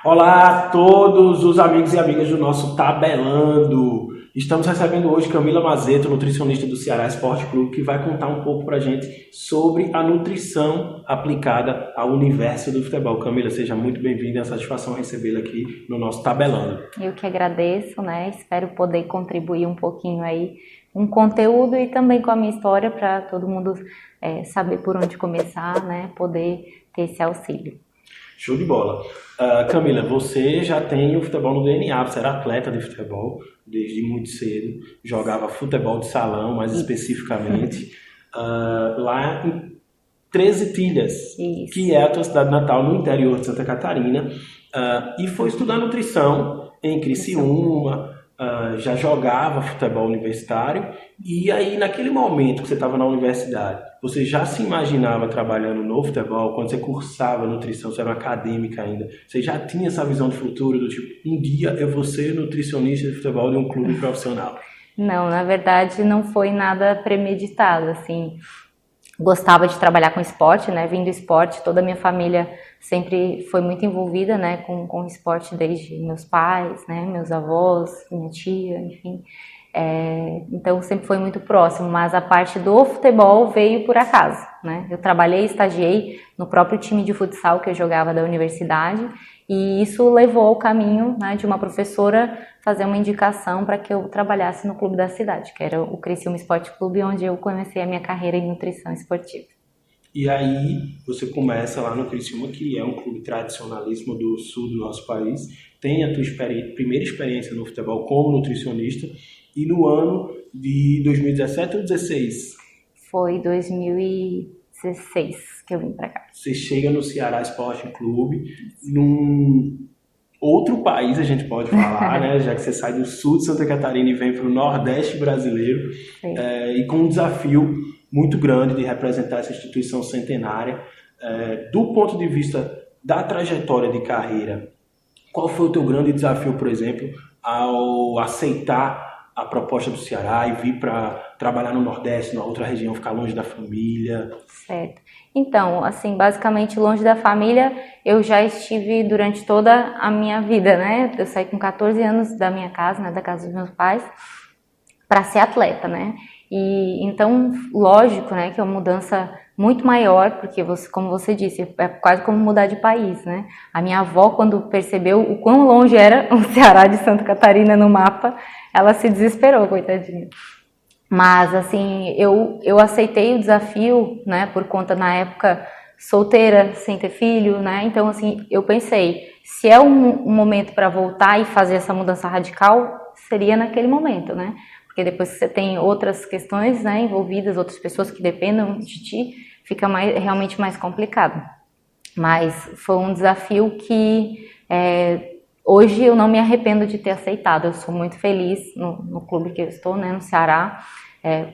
Olá a todos os amigos e amigas do nosso Tabelando. Estamos recebendo hoje Camila Mazeto, nutricionista do Ceará Esporte Clube, que vai contar um pouco pra gente sobre a nutrição aplicada ao universo do futebol. Camila, seja muito bem-vinda, é uma satisfação recebê-la aqui no nosso Tabelando. Eu que agradeço, né? Espero poder contribuir um pouquinho aí com o conteúdo e também com a minha história para todo mundo saber por onde começar, né? Poder ter esse auxílio. Show de bola. Camila, você já tem o futebol no DNA, você era atleta de futebol desde muito cedo, jogava futebol de salão, mais especificamente, lá em 13 Tilhas, Isso. que é a tua cidade natal no interior de Santa Catarina, e foi estudar nutrição em Criciúma, já jogava futebol universitário, e aí naquele momento que você estava na universidade, você já se imaginava trabalhando no futebol? Quando você cursava nutrição, você era uma acadêmica ainda, você já tinha essa visão de futuro, do tipo, um dia eu vou ser nutricionista de futebol de um clube profissional? Não, na verdade não foi nada premeditado, assim. Gostava de trabalhar com esporte, né? Vim do esporte, toda a minha família sempre foi muito envolvida, né? Com esporte, desde meus pais, né? Meus avós, minha tia, enfim. Então sempre foi muito próximo, mas a parte do futebol veio por acaso, né? Eu trabalhei, estagiei no próprio time de futsal que eu jogava da universidade e isso levou ao caminho, né, de uma professora fazer uma indicação para que eu trabalhasse no clube da cidade, que era o Criciúma Esporte Clube, onde eu comecei a minha carreira em nutrição esportiva. E aí você começa lá no Criciúma, que é um clube tradicionalíssimo do sul do nosso país, tem a tua primeira experiência no futebol como nutricionista, e no ano de 2017 ou 2016? Foi 2016 que eu vim para cá. Você chega no Ceará Esporte Clube, num outro país, a gente pode falar, né? Já que você sai do sul de Santa Catarina e vem para o Nordeste brasileiro, e com um desafio muito grande de representar essa instituição centenária. Do ponto de vista da trajetória de carreira, qual foi o teu grande desafio, por exemplo, ao aceitar a proposta do Ceará e vir para trabalhar no Nordeste, na outra região, ficar longe da família? Certo. Então, assim, basicamente longe da família, eu já estive durante toda a minha vida, né? Eu saí com 14 anos da minha casa, né, da casa dos meus pais, para ser atleta, né? E então, lógico, né, que é uma mudança muito maior, porque você, como você disse, é quase como mudar de país, né? A minha avó, quando percebeu o quão longe era o Ceará de Santa Catarina no mapa, ela se desesperou, coitadinha. Mas, assim, eu aceitei o desafio, né, por conta, na época, solteira, sem ter filho, né? Então, assim, eu pensei, se é um momento para voltar e fazer essa mudança radical, seria naquele momento, né? Porque depois que você tem outras questões, né, envolvidas, outras pessoas que dependam de ti, fica realmente mais complicado. Mas foi um desafio que hoje eu não me arrependo de ter aceitado. Eu sou muito feliz no clube que eu estou, né, no Ceará,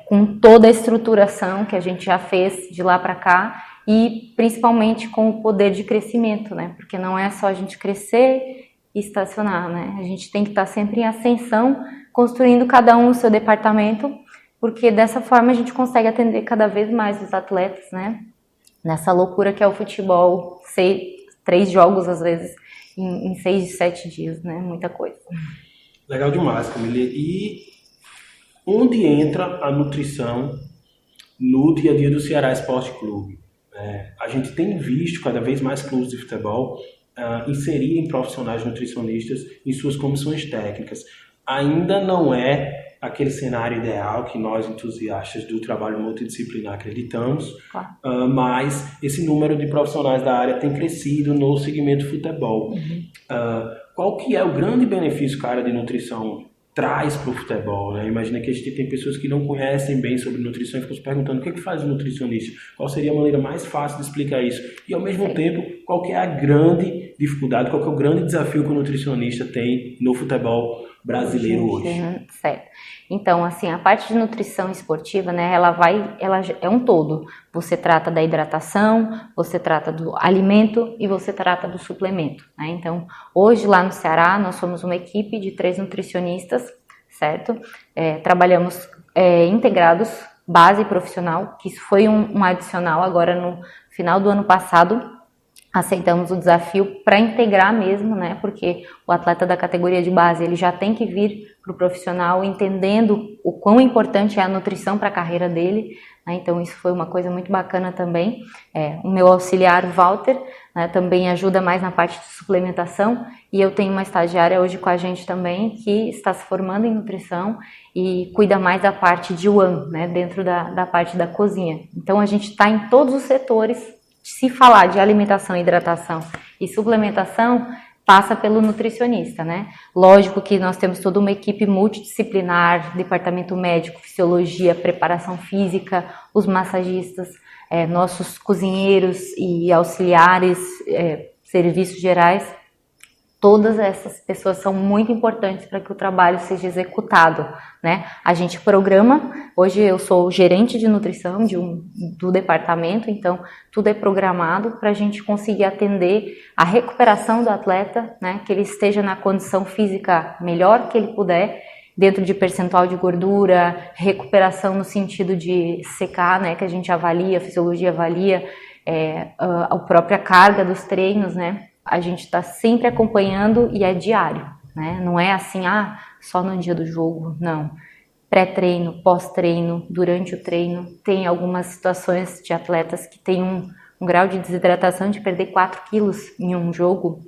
com toda a estruturação que a gente já fez de lá para cá e principalmente com o poder de crescimento, né? Porque não é só a gente crescer e estacionar, né? A gente tem que estar sempre em ascensão, construindo cada um o seu departamento, porque dessa forma a gente consegue atender cada vez mais os atletas, né? Nessa loucura que é o futebol, 3 jogos às vezes em 6, 7 dias, né? Muita coisa. Legal demais, Camila. E onde entra a nutrição no dia a dia do Ceará Esporte Clube? A gente tem visto cada vez mais clubes de futebol inserirem profissionais nutricionistas em suas comissões técnicas. Ainda não é aquele cenário ideal que nós, entusiastas do trabalho multidisciplinar, acreditamos, Claro. Mas esse número de profissionais da área tem crescido no segmento futebol. Qual que é o grande benefício que a área de nutrição traz para o futebol, né? Imagina que a gente tem pessoas que não conhecem bem sobre nutrição e ficam se perguntando o que faz o nutricionista, qual seria a maneira mais fácil de explicar isso, e ao mesmo tempo, qual que é a grande dificuldade, qual que é o grande desafio que o nutricionista tem no futebol brasileiro hoje. Certo. Então, assim, a parte de nutrição esportiva, né, ela é um todo. Você trata da hidratação, você trata do alimento e você trata do suplemento, né? Então, hoje lá no Ceará, nós somos uma equipe de 3 nutricionistas, certo? Trabalhamos integrados, base profissional, que isso foi um adicional agora no final do ano passado. aceitamos o desafio para integrar mesmo, né? Porque o atleta da categoria de base, ele já tem que vir para o profissional entendendo o quão importante é a nutrição para a carreira dele, né? Então isso foi uma coisa muito bacana também. O meu auxiliar, o Walter, né, também ajuda mais na parte de suplementação, e eu tenho uma estagiária hoje com a gente também que está se formando em nutrição e cuida mais da parte de one, né, dentro da parte da cozinha. Então a gente está em todos os setores. Se falar de alimentação, hidratação e suplementação, passa pelo nutricionista, né? Lógico que nós temos toda uma equipe multidisciplinar, departamento médico, fisiologia, preparação física, os massagistas, nossos cozinheiros e auxiliares, serviços gerais. Todas essas pessoas são muito importantes para que o trabalho seja executado, né? A gente programa, hoje eu sou gerente de nutrição do departamento, então tudo é programado para a gente conseguir atender a recuperação do atleta, né? Que ele esteja na condição física melhor que ele puder, dentro de percentual de gordura, recuperação no sentido de secar, né? Que a gente avalia, a fisiologia avalia, a própria carga dos treinos, né? A gente está sempre acompanhando e é diário, né? Não é assim, só no dia do jogo, não. Pré-treino, pós-treino, durante o treino, tem algumas situações de atletas que têm um grau de desidratação de perder 4 quilos em um jogo,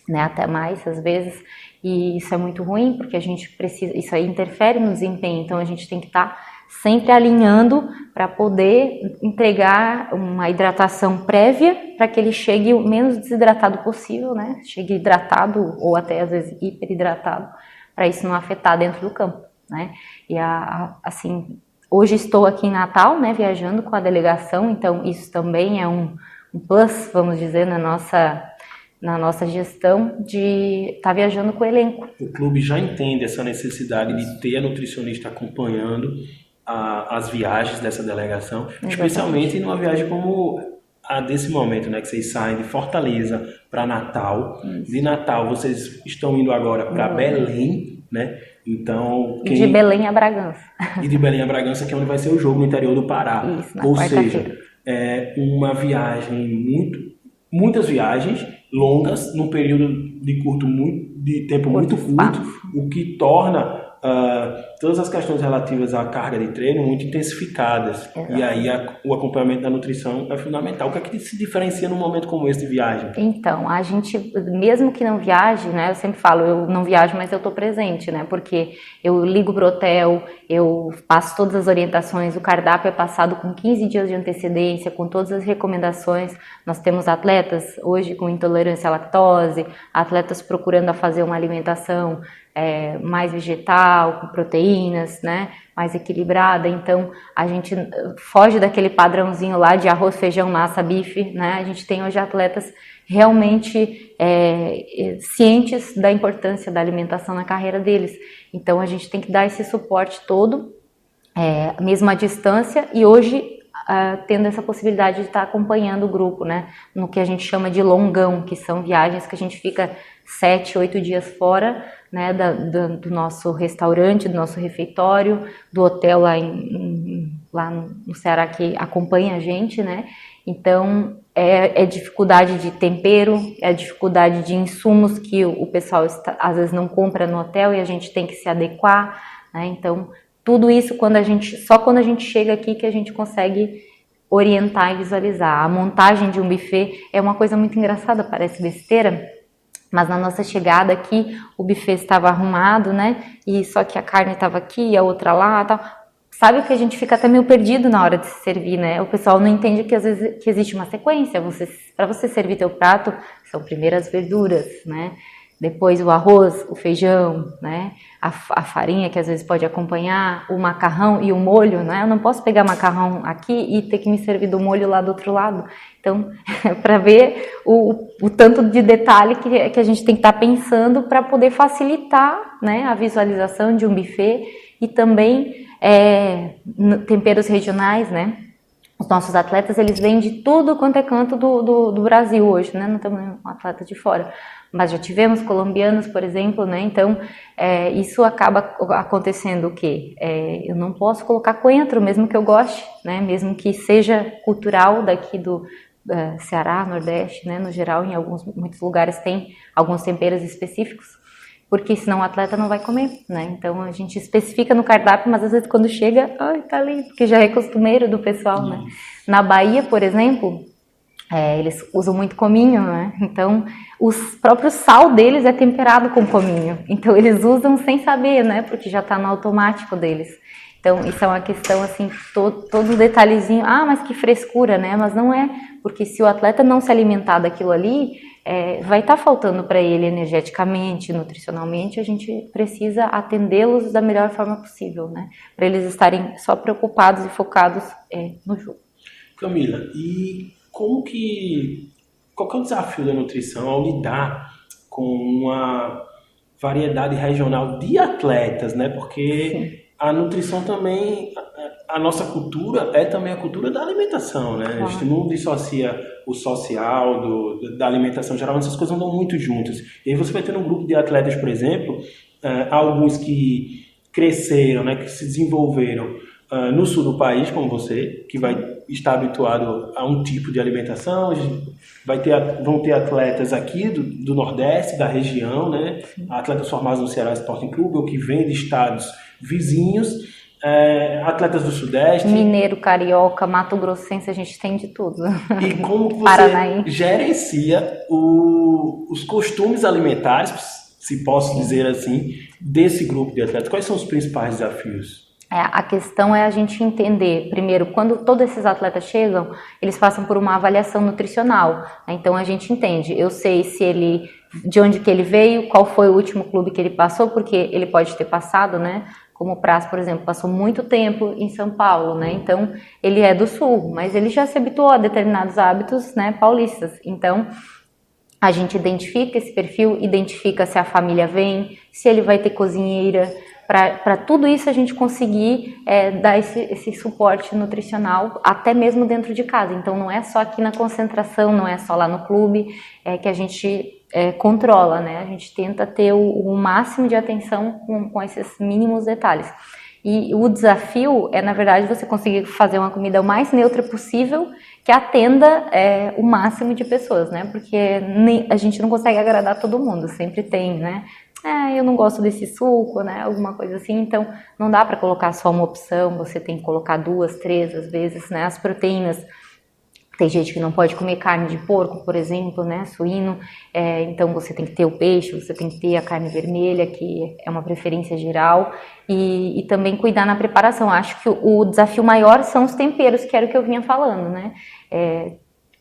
né? Até mais às vezes, e isso é muito ruim porque a gente precisa, isso aí interfere no desempenho, então a gente tem que estar sempre alinhando para poder entregar uma hidratação prévia para que ele chegue o menos desidratado possível, né? Chegue hidratado ou até às vezes hiperidratado, para isso não afetar dentro do campo, né? E assim, hoje estou aqui em Natal, né, viajando com a delegação, então isso também é um plus, vamos dizer, na nossa gestão de estar viajando com o elenco. O clube já entende essa necessidade de ter a nutricionista acompanhando as viagens dessa delegação, exatamente. Especialmente numa viagem como a desse momento, né, que vocês saem de Fortaleza para Natal. Isso. De Natal vocês estão indo agora para Belém, né? Então, e de Belém a Bragança. E de Belém a Bragança, que é onde vai ser o jogo no interior do Pará. Isso, na Ou seja, é uma viagem muitas viagens longas num período de tempo muito curto, o que torna todas as questões relativas à carga de treino muito intensificadas. Exato. E aí o acompanhamento da nutrição é fundamental. O que é que se diferencia num momento como esse de viagem? Então, a gente, mesmo que não viaje, né, eu sempre falo, eu não viajo, mas eu estou presente, né, porque eu ligo pro hotel, eu passo todas as orientações, o cardápio é passado com 15 dias de antecedência, com todas as recomendações. Nós temos atletas hoje com intolerância à lactose, atletas procurando fazer uma alimentação mais vegetal, com proteínas, né, mais equilibrada. Então a gente foge daquele padrãozinho lá de arroz, feijão, massa, bife, né? A gente tem hoje atletas realmente cientes da importância da alimentação na carreira deles. Então a gente tem que dar esse suporte todo, mesmo à distância, e hoje tendo essa possibilidade de estar acompanhando o grupo, né, no que a gente chama de longão, que são viagens que a gente fica 7, 8 dias fora, né, do nosso restaurante, do nosso refeitório, do hotel lá no Ceará que acompanha a gente, né? Então é dificuldade de tempero, é dificuldade de insumos que o pessoal às vezes não compra no hotel e a gente tem que se adequar, né? Então tudo isso só quando a gente chega aqui que a gente consegue orientar e visualizar. A montagem de um buffet é uma coisa muito engraçada, parece besteira, mas na nossa chegada aqui o buffet estava arrumado, né? E só que a carne estava aqui e a outra lá, tal. Sabe que a gente fica até meio perdido na hora de se servir, né? O pessoal não entende que às vezes que existe uma sequência. Para você servir teu prato, são primeiro as verduras, né? Depois o arroz, o feijão, né? A farinha que às vezes pode acompanhar, o macarrão e o molho, né? Eu não posso pegar macarrão aqui e ter que me servir do molho lá do outro lado. Então, para ver o tanto de detalhe que a gente tem que estar pensando para poder facilitar, né, a visualização de um buffet e também temperos regionais, né? Os nossos atletas, eles vêm de tudo quanto é canto do Brasil hoje, né? Não temos nenhum atleta de fora. Mas já tivemos colombianos, por exemplo, né? Então, isso acaba acontecendo o quê? Eu não posso colocar coentro, mesmo que eu goste, né? Mesmo que seja cultural daqui Ceará, Nordeste, né, no geral, muitos lugares tem alguns temperos específicos, porque senão o atleta não vai comer, né? Então a gente especifica no cardápio, mas às vezes quando chega, ai, tá ali, porque já é costumeiro do pessoal, né? Na Bahia, por exemplo, eles usam muito cominho, né? Então o próprio sal deles é temperado com cominho. Então eles usam sem saber, né? Porque já tá no automático deles. Então isso é uma questão assim, todo detalhezinho, mas que frescura, né? Mas não é, porque se o atleta não se alimentar daquilo ali, vai estar faltando para ele energeticamente, nutricionalmente, a gente precisa atendê-los da melhor forma possível, né? Para eles estarem só preocupados e focados no jogo. Camila, e qual que é o desafio da nutrição ao lidar com uma variedade regional de atletas, né? Porque Sim. A nutrição também, a nossa cultura é também a cultura da alimentação, né? A gente não dissocia o social da alimentação, geralmente essas coisas andam muito juntas. E aí você vai ter um grupo de atletas, por exemplo, alguns que cresceram, né, que se desenvolveram no sul do país, como você, que vai estar habituado a um tipo de alimentação. Vão ter atletas aqui do Nordeste, da região, né? Atletas formados no Ceará Sporting Clube, ou que vêm de estados vizinhos, atletas do Sudeste. Mineiro, carioca, Mato Grossense, a gente tem de tudo. E como você gerencia os costumes alimentares, se posso dizer assim, desse grupo de atletas? Quais são os principais desafios? A questão é a gente entender, primeiro, quando todos esses atletas chegam, eles passam por uma avaliação nutricional, né? Então a gente entende, eu sei de onde que ele veio, qual foi o último clube que ele passou, porque ele pode ter passado, né? Como o Praz, por exemplo, passou muito tempo em São Paulo, né? Então ele é do Sul, mas ele já se habituou a determinados hábitos, né, paulistas. Então a gente identifica esse perfil, identifica se a família vem, se ele vai ter cozinheira, para tudo isso a gente conseguir dar esse suporte nutricional até mesmo dentro de casa. Então não é só aqui na concentração, não é só lá no clube que a gente controla, né? A gente tenta ter o máximo de atenção com esses mínimos detalhes. E o desafio na verdade, você conseguir fazer uma comida o mais neutra possível que atenda o máximo de pessoas, né? Porque a gente não consegue agradar todo mundo, sempre tem, né? Eu não gosto desse suco, né? Alguma coisa assim. Então, não dá para colocar só uma opção, você tem que colocar 2, 3, às vezes, né? As proteínas. Tem gente que não pode comer carne de porco, por exemplo, né? Suíno. Então, você tem que ter o peixe, você tem que ter a carne vermelha, que é uma preferência geral. E também cuidar na preparação. Acho que o desafio maior são os temperos, que era o que eu vinha falando, né?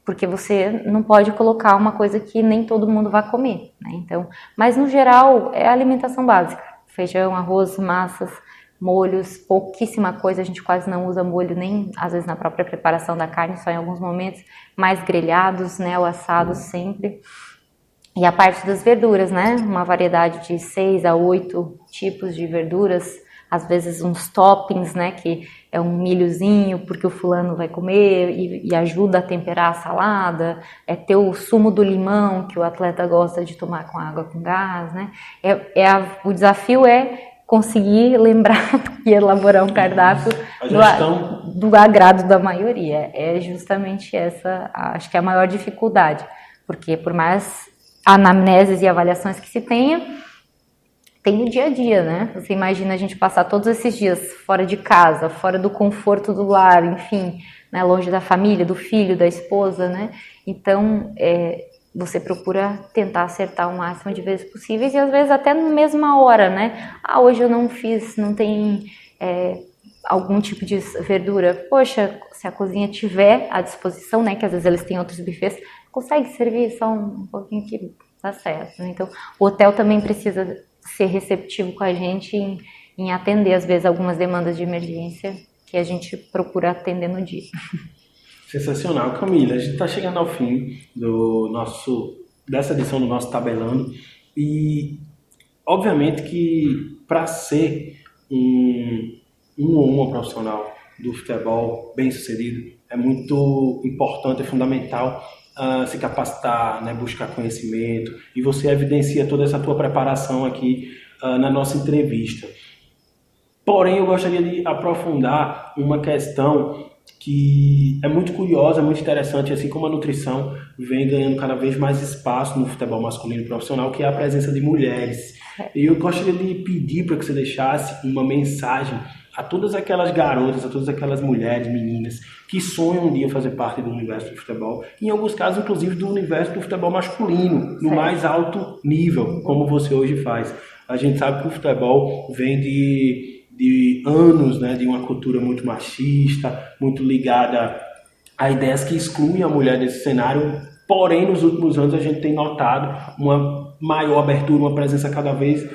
Porque você não pode colocar uma coisa que nem todo mundo vai comer, né? Então, mas no geral é a alimentação básica: feijão, arroz, massas, molhos, pouquíssima coisa, a gente quase não usa molho nem às vezes na própria preparação da carne, só em alguns momentos, mais grelhados, né, ou assados sempre. E a parte das verduras, né? Uma variedade de 6 a 8 tipos de verduras, às vezes uns toppings, né, que é um milhozinho porque o fulano vai comer e ajuda a temperar a salada, ter o sumo do limão que o atleta gosta de tomar com água com gás, né? O desafio é conseguir lembrar e elaborar um cardápio do agrado da maioria. É justamente essa, acho que é a maior dificuldade, porque por mais anamneses e avaliações que se tenha, tem no dia a dia, né? Você imagina a gente passar todos esses dias fora de casa, fora do conforto do lar, enfim, né? Longe da família, do filho, da esposa, né? Então, você procura tentar acertar o máximo de vezes possíveis e às vezes até na mesma hora, né? Hoje eu não fiz, não tem algum tipo de verdura. Poxa, se a cozinha tiver à disposição, né? Que às vezes eles têm outros buffets, consegue servir só um pouquinho que tá certo, né? Então, o hotel também precisa ser receptivo com a gente em atender, às vezes, algumas demandas de emergência que a gente procura atender no dia. Sensacional, Camila. A gente está chegando ao fim dessa edição do nosso Tabelando e, obviamente, que para ser ou uma profissional do futebol bem-sucedido, é muito importante, é fundamental se capacitar, né, buscar conhecimento, e você evidencia toda essa tua preparação aqui na nossa entrevista. Porém, eu gostaria de aprofundar uma questão que é muito curiosa, muito interessante, assim como a nutrição vem ganhando cada vez mais espaço no futebol masculino profissional, que é a presença de mulheres. E eu gostaria de pedir para que você deixasse uma mensagem a todas aquelas garotas, a todas aquelas mulheres, meninas, que sonham um dia fazer parte do universo do futebol, em alguns casos, inclusive, do universo do futebol masculino, no mais alto nível, como você hoje faz. A gente sabe que o futebol vem de anos, né, de uma cultura muito machista, muito ligada a ideias que excluem a mulher desse cenário, porém, nos últimos anos a gente tem notado uma maior abertura, uma presença cada vez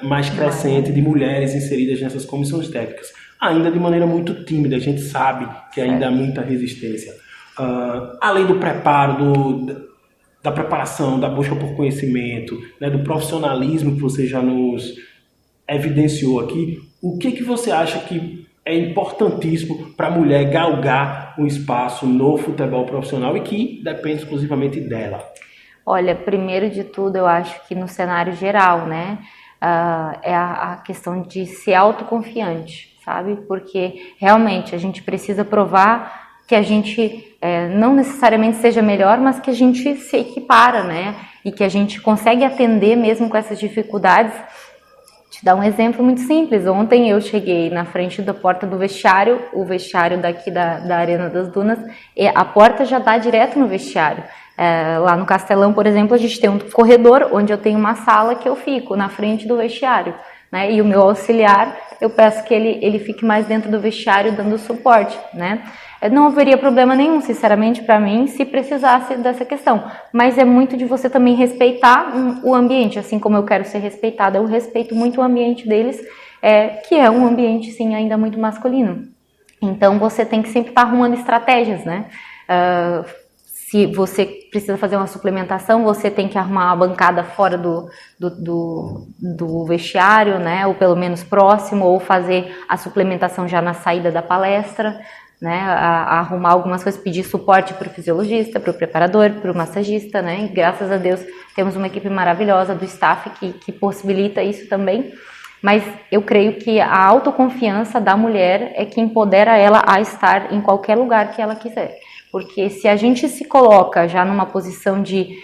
mais crescente de mulheres inseridas nessas comissões técnicas. Ainda de maneira muito tímida, a gente sabe que ainda há muita resistência. Além do preparo, da preparação, da busca por conhecimento, né, do profissionalismo que você já nos evidenciou aqui, o que você acha que é importantíssimo para a mulher galgar um espaço no futebol profissional e que depende exclusivamente dela? Olha, primeiro de tudo, eu acho que no cenário geral, né, é a questão de ser autoconfiante, sabe? Porque realmente a gente precisa provar que a gente não necessariamente seja melhor, mas que a gente se equipara, né? E que a gente consegue atender mesmo com essas dificuldades. Te dar um exemplo muito simples. Ontem eu cheguei na frente da porta do vestiário, o vestiário daqui da Arena das Dunas, e a porta já dá direto no vestiário. Lá no Castelão, por exemplo, a gente tem um corredor onde eu tenho uma sala que eu fico na frente do vestiário, né? E o meu auxiliar, eu peço que ele fique mais dentro do vestiário dando suporte, né? Não haveria problema nenhum, sinceramente, para mim, se precisasse dessa questão. Mas é muito de você também respeitar o ambiente, assim como eu quero ser respeitada. Eu respeito muito o ambiente deles, que é um ambiente, sim, ainda muito masculino. Então, você tem que sempre estar arrumando estratégias, né? Se você precisa fazer uma suplementação, você tem que arrumar uma bancada fora do vestiário, né? Ou pelo menos próximo, ou fazer a suplementação já na saída da palestra, né? A arrumar algumas coisas, pedir suporte para o fisiologista, para o preparador, para o massagista, né? E graças a Deus temos uma equipe maravilhosa do staff que possibilita isso também. Mas eu creio que a autoconfiança da mulher é que empodera ela a estar em qualquer lugar que ela quiser. Porque se a gente se coloca já numa posição de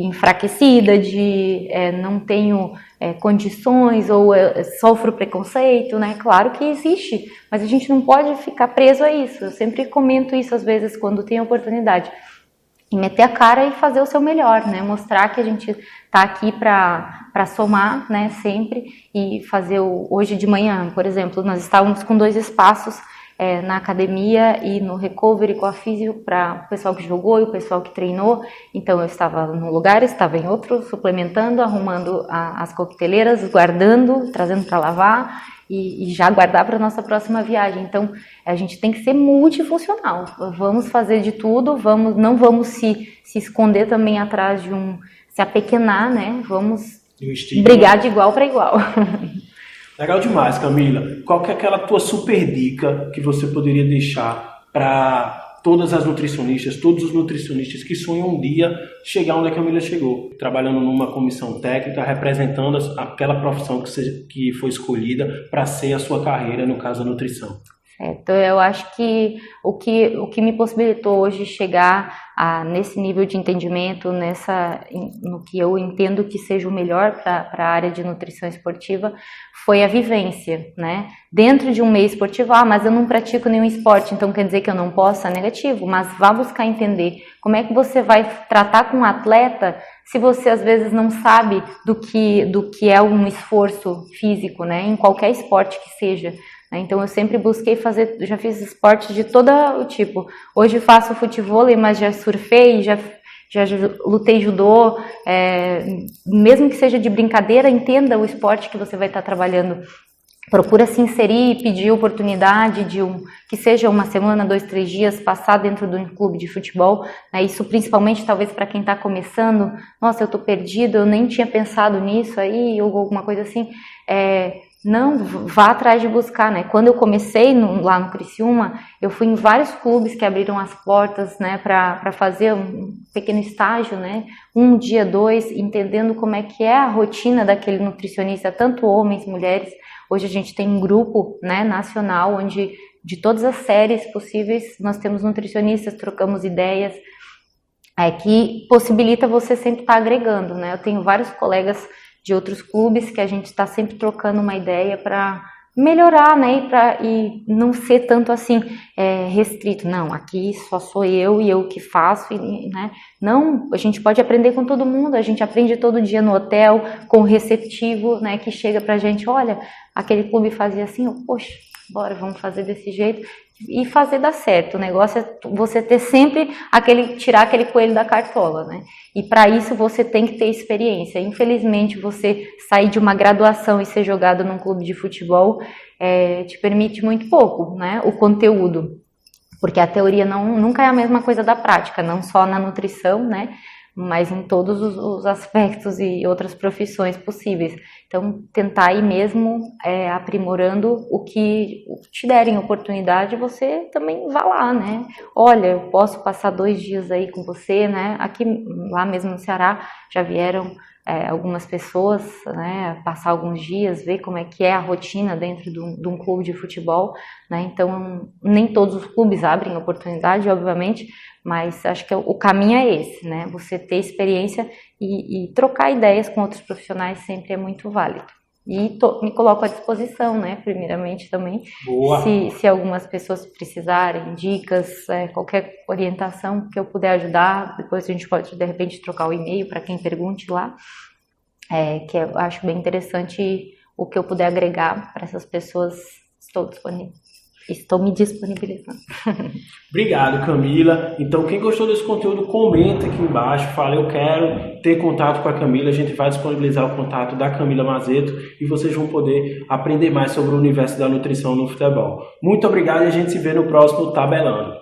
enfraquecida, de não tenho condições ou sofro preconceito, né? Claro que existe, mas a gente não pode ficar preso a isso. Eu sempre comento isso às vezes quando tem oportunidade. E meter a cara e fazer o seu melhor, né? Mostrar que a gente tá aqui para somar, né? Sempre. E fazer hoje de manhã, por exemplo, nós estávamos com 2 espaços na academia e no recovery com a físio para o pessoal que jogou e o pessoal que treinou. Então eu estava num lugar, estava em outro, suplementando, arrumando as coqueteleiras, guardando, trazendo para lavar e já guardar para a nossa próxima viagem. Então a gente tem que ser multifuncional. Vamos fazer de tudo, não vamos se esconder também atrás de se apequenar, né? Vamos brigar de igual para igual. Legal demais, Camila. Qual que é aquela tua super dica que você poderia deixar para todas as nutricionistas, todos os nutricionistas que sonham um dia chegar onde a Camila chegou, trabalhando numa comissão técnica, representando aquela profissão que foi escolhida para ser a sua carreira, no caso a nutrição? Então, eu acho que o que me possibilitou hoje chegar nesse nível de entendimento, no que eu entendo que seja o melhor para a área de nutrição esportiva, foi a vivência, né? Dentro de um meio esportivo, mas eu não pratico nenhum esporte, então quer dizer que eu não posso? É negativo, mas vá buscar entender como é que você vai tratar com um atleta se você às vezes não sabe do que é um esforço físico, né? Em qualquer esporte que seja. Então eu sempre busquei já fiz esportes de todo o tipo. Hoje faço futevôlei, mas já surfei, já lutei judô, mesmo que seja de brincadeira, entenda o esporte que você vai estar trabalhando. Procura se inserir, pedir oportunidade que seja uma semana, 2, 3 dias, passar dentro de um clube de futebol. Né? Isso principalmente talvez para quem está começando. Nossa, eu estou perdido, eu nem tinha pensado nisso aí, ou alguma coisa assim. não, vá atrás de buscar, né? Quando eu comecei lá no Criciúma, eu fui em vários clubes que abriram as portas, né, para fazer um pequeno estágio, né? 1 dia, 2, entendendo como é que é a rotina daquele nutricionista, tanto homens, mulheres. Hoje a gente tem um grupo, né, nacional, onde de todas as séries possíveis nós temos nutricionistas, trocamos ideias, que possibilita você sempre estar agregando, né? Eu tenho vários colegas de outros clubes que a gente está sempre trocando uma ideia para melhorar, né, e não ser tanto assim restrito. Não, aqui só sou eu e eu que faço, né? Não, a gente pode aprender com todo mundo. A gente aprende todo dia no hotel com o receptivo, né, que chega pra gente, olha, aquele clube fazia assim, poxa, bora, vamos fazer desse jeito e fazer dar certo. O negócio é você ter sempre tirar aquele coelho da cartola, né? E para isso você tem que ter experiência. Infelizmente, você sair de uma graduação e ser jogado num clube de futebol te permite muito pouco, né? O conteúdo, porque a teoria nunca é a mesma coisa da prática, não só na nutrição, né? Mas em todos os aspectos e outras profissões possíveis. Então, tentar ir mesmo aprimorando o que te derem oportunidade, você também vá lá, né? Olha, eu posso passar 2 dias aí com você, né? Aqui, lá mesmo no Ceará, já vieram algumas pessoas, né, passar alguns dias, ver como é que é a rotina dentro de um clube de futebol, né? Então, nem todos os clubes abrem oportunidade, obviamente, mas acho que o caminho é esse, né? Você ter experiência e trocar ideias com outros profissionais sempre é muito válido. E me coloco à disposição, né? Primeiramente também, se algumas pessoas precisarem, dicas, qualquer orientação que eu puder ajudar, depois a gente pode, de repente, trocar o e-mail para quem pergunte lá, que eu acho bem interessante o que eu puder agregar para essas pessoas, estou me disponibilizando. Obrigado, Camila. Então, quem gostou desse conteúdo, comenta aqui embaixo, fala, eu quero ter contato com a Camila. A gente vai disponibilizar o contato da Camila Mazeto e vocês vão poder aprender mais sobre o universo da nutrição no futebol. Muito obrigado e a gente se vê no próximo Tabelando.